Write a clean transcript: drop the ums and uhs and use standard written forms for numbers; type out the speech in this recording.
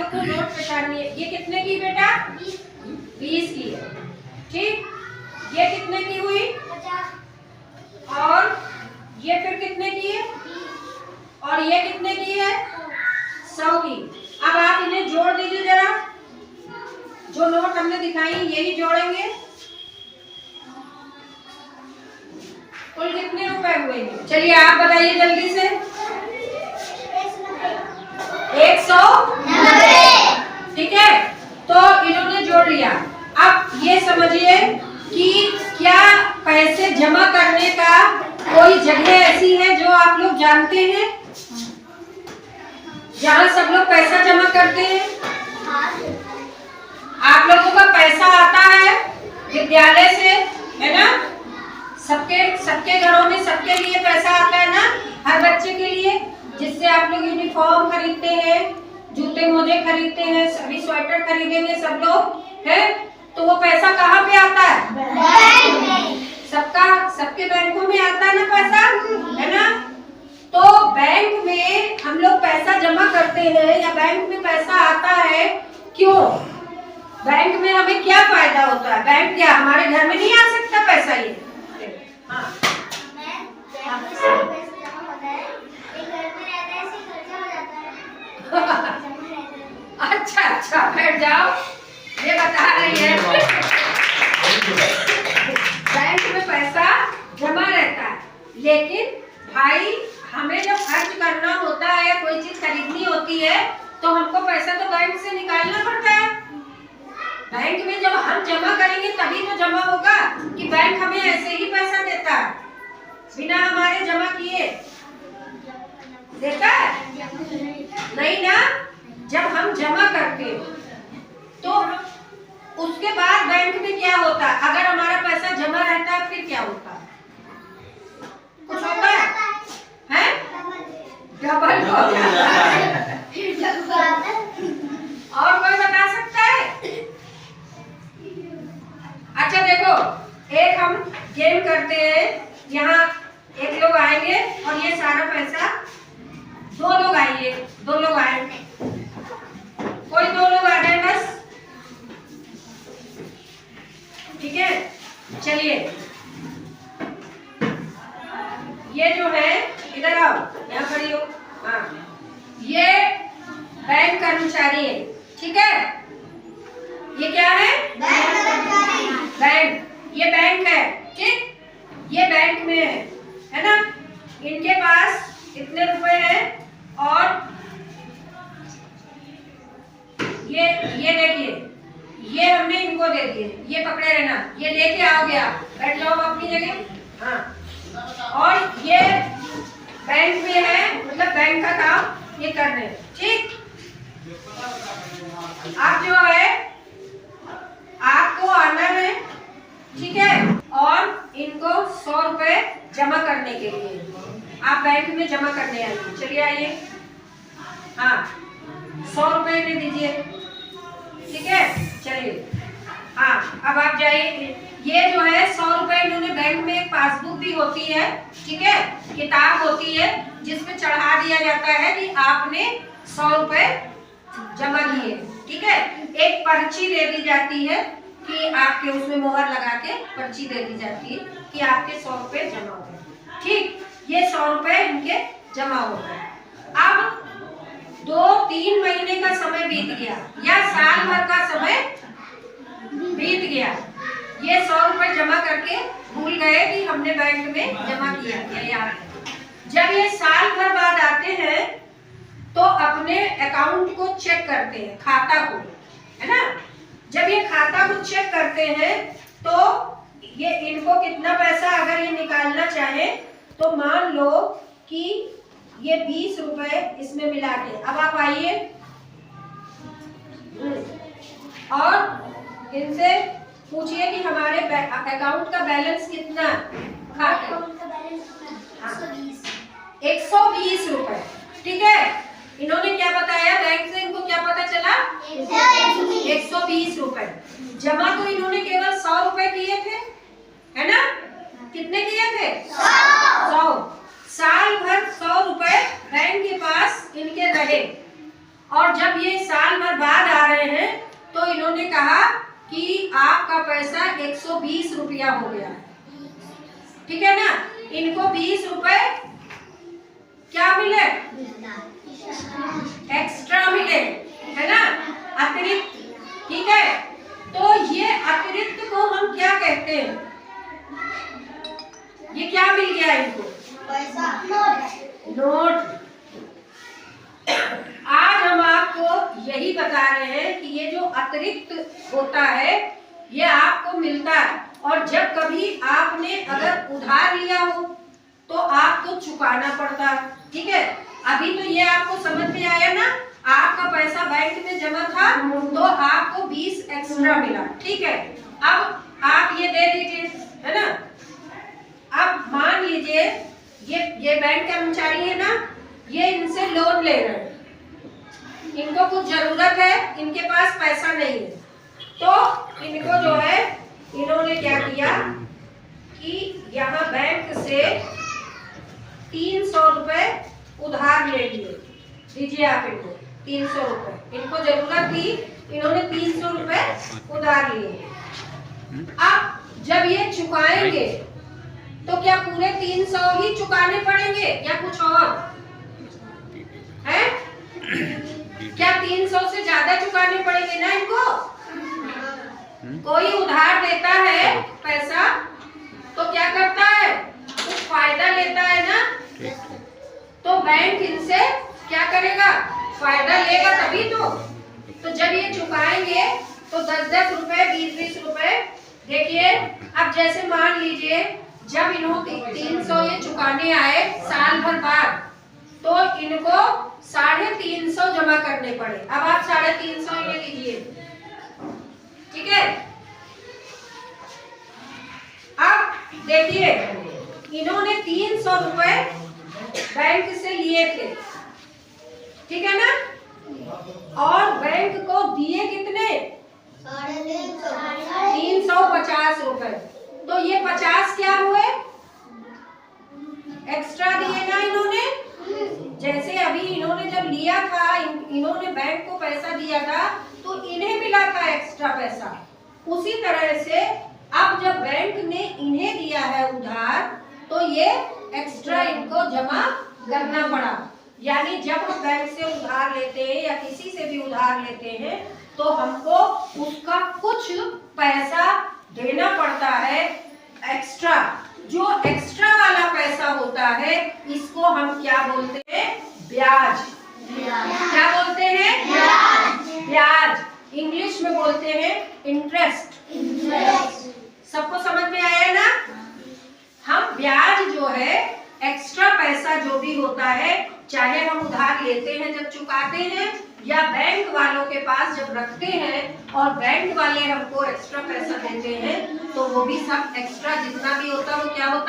सबको नोट पहचानिए। ये कितने की बेटा? 20 की है। ठीक, ये कितने की हुई? 50। और ये फिर कितने की है? 20। और ये कितने की है? 100 की। अब आप इन्हें जोड़ दीजिए जरा, जो नोट हमने दिखाई यही जोड़ेंगे। कुल कितने रुपए हुए? चलिए आप बताइए जल्दी से। 190। ठीक है, तो इन्होंने जोड़ लिया। अब ये समझिए कि क्या पैसे जमा करने का कोई जगह ऐसी है जो आप लोग जानते हैं, जहाँ सब लोग पैसा जमा करते हैं? आप लोगों का पैसा आता है विद्यालय से, है ना? सबके घरों में सबके लिए पैसा आता है ना, हर बच्चे के लिए, जिससे आप लोग यूनिफॉर्म खरीदते हैं, जूते मोजे खरीदते हैं, सभी स्वेटर खरीदेंगे सब लोग, है? तो वो पैसा कहाँ पे आता है? बैंक में। सबके बैंकों में आता है ना पैसा, है ना? तो बैंक में हम लोग पैसा जमा करते हैं या बैंक में पैसा आता है, क्यों? बैंक में हमें क्या फायदा होता है? बैंक क्या हमारे घर में नहीं आ सकता पैसा? ये हाँ, अच्छा बैठ जाओ, ये बता रही है बैंक में पैसा जमा रहता है, लेकिन भाई हमें जब खर्च करना होता है, कोई चीज खरीदनी होती है, तो हमको पैसा तो बैंक से निकालना पड़ता है। बैंक में जब हम जमा करेंगे तभी तो जमा होगा, कि बैंक हमें ऐसे ही पैसा देता है बिना हमारे जमा किए? देता है? नहीं ना। जब हम जमा करते तो उसके बाद बैंक में क्या होता है? अगर हमारा पैसा जमा रहता है फिर क्या होता है? कुछ होता है? डबल होता है। और कोई बता सकता है? अच्छा देखो, एक हम गेम करते हैं। यहाँ एक लोग आएंगे और ये सारा पैसा, दो लोग आएंगे, कोई दो लोग आ जाए बस। ठीक है, चलिए ये जो है, इधर आओ, यहाँ खड़ी हो। हाँ, ये बैंक कर्मचारी है। ठीक है, ये क्या है? बैंक। ये बैंक है। ठीक, ये बैंक में है ना? इनके पास कितने रुपए हैं? और ये देखिए, ये हमने इनको दे दिए, ये पकड़े रहना, ये लेके आओगे आप, बैठ जाओ अपनी जगह। हाँ, और ये बैंक में है, मतलब बैंक का काम ये कर रहे हैं। ठीक, आप जो है आपको आना है, ठीक है, और इनको 100 रुपए जमा करने के लिए आप बैंक में जमा करने आइए। चलिए आइए। हाँ, 100 रुपए इन्हें दीजिए। ठीक है, चलिए। हाँ, अब आप जाइए। ये जो है 100 रुपए, इन्होंने बैंक में एक पासबुक भी होती है, ठीक है, किताब होती है, जिसमें चढ़ा दिया जाता है कि आपने 100 रुपए जमा किए। ठीक है, एक पर्ची दे दी जाती है कि आपके उसमें मोहर लगा के पर्ची दे दी जाती है कि आपके 100 रुपए जमा हो गए। ठीक, ये 100 रुपए इनके जमा हो गए। अब 2-3 महीने का समय बीत गया या साल भर का समय बीत गया, ये 100 रुपए जमा करके भूल गए कि हमने बैंक में जमा किया, ये याद है। जब ये साल भर बाद आते हैं तो अपने अकाउंट को चेक करते हैं, खाता को, है ना? जब ये खाता को चेक करते हैं तो ये इनको कितना पैसा अगर ये निकालना चाहे तो मान लो कि ये 20 रुपए इसमें मिला के, अब आप आइए और इनसे पूछिए कि हमारे अकाउंट का बैलेंस कितना? खाते 120 रुपए। ठीक है, इन्होंने क्या बताया? बैंक से इनको क्या पता चला? 120 रुपए। जमा तो इन्होंने केवल 100 रुपए किए थे, है ना? कितने किए थे? 100। साल भर 100 रुपए बैंक के पास इनके रहे, और जब ये साल भर कि आपका पैसा 120 रुपया हो गया, ठीक है ना। इनको 20 रुपए क्या मिले, एक्स्ट्रा मिले, है ना, अतिरिक्त, ठीक है। तो ये अतिरिक्त को हम क्या कहते हैं, ये क्या मिल गया इनको, पैसा, नोट। आज हम आपको यही बता रहे हैं कि ये जो अतिरिक्त होता है ये आपको मिलता है, और जब कभी आपने अगर उधार लिया हो तो आपको चुकाना पड़ता है, ठीक है। अभी तो ये आपको समझ में आया ना, आपका पैसा बैंक में जमा था तो आपको 20 एक्स्ट्रा मिला, ठीक है। अब आप ये दे दीजिए, है ना। अब मान लीजिए ये बैंक कर्मचारी है ना, ये इनसे लोन ले रहे हैं, इनको कुछ जरूरत है, इनके पास पैसा नहीं है, तो इनको जो है इन्होंने क्या किया कि यहाँ बैंक से 300 रुपए उधार ले लिए, दीजिए आप इनको 300 रुपए, इनको जरूरत थी, इन्होंने 300 रुपए उधार लिए। अब जब ये चुकाएंगे तो क्या पूरे 300 ही चुकाने पड़ेंगे या कुछ और है, क्या 300 से ज्यादा चुकाने पड़ेंगे ना इनको। कोई उधार देता है पैसा तो क्या करता है, कुछ फायदा लेता है ना, तो बैंक इनसे क्या करेगा, फायदा लेगा तभी तो जब ये चुकाएंगे तो 10-10 रुपए 20-20 रुपए, देखिए। अब जैसे मान लीजिए जब इन्होंने 300 ये चुकाने आए साल भर बाद, तो इनको 350 जमा करने पड़े। अब आप 350 इन्हें दीजिए, ठीक है। अब देखिए इन्होंने 300 रुपए बैंक से लिए थे, ठीक है ना, और बैंक को दिए कितने, 350 रुपए। तो ये 50 क्या हुए, एक्स्ट्रा दिए ना इन्होंने। जैसे अभी इन्होंने जब लिया था, इन्होंने बैंक को पैसा दिया था तो इन्हें मिला था एक्स्ट्रा पैसा, उसी तरह से अब जब बैंक ने इन्हें दिया है उधार तो ये एक्स्ट्रा इनको जमा करना पड़ा। यानी जब हम बैंक से उधार लेते हैं या किसी से भी उधार लेते हैं तो हमको उसका कुछ पैसा देना पड़ता है एक्स्ट्रा। जो एक्स्ट्रा वाला पैसा होता है इसको हम क्या बोलते हैं, ब्याज। क्या बोलते हैं, ब्याज। इंग्लिश में बोलते हैं इंटरेस्ट। सबको समझ में आया ना। हम ब्याज जो है, एक्स्ट्रा पैसा जो भी होता है, चाहे हम उधार लेते हैं जब चुकाते हैं या बैंक वालों के पास जब रखते हैं और बैंक वाले हमको एक्स्ट्रा पैसा देते हैं, तो वो भी सब एक्स्ट्रा जितना भी होता है वो क्या होता है,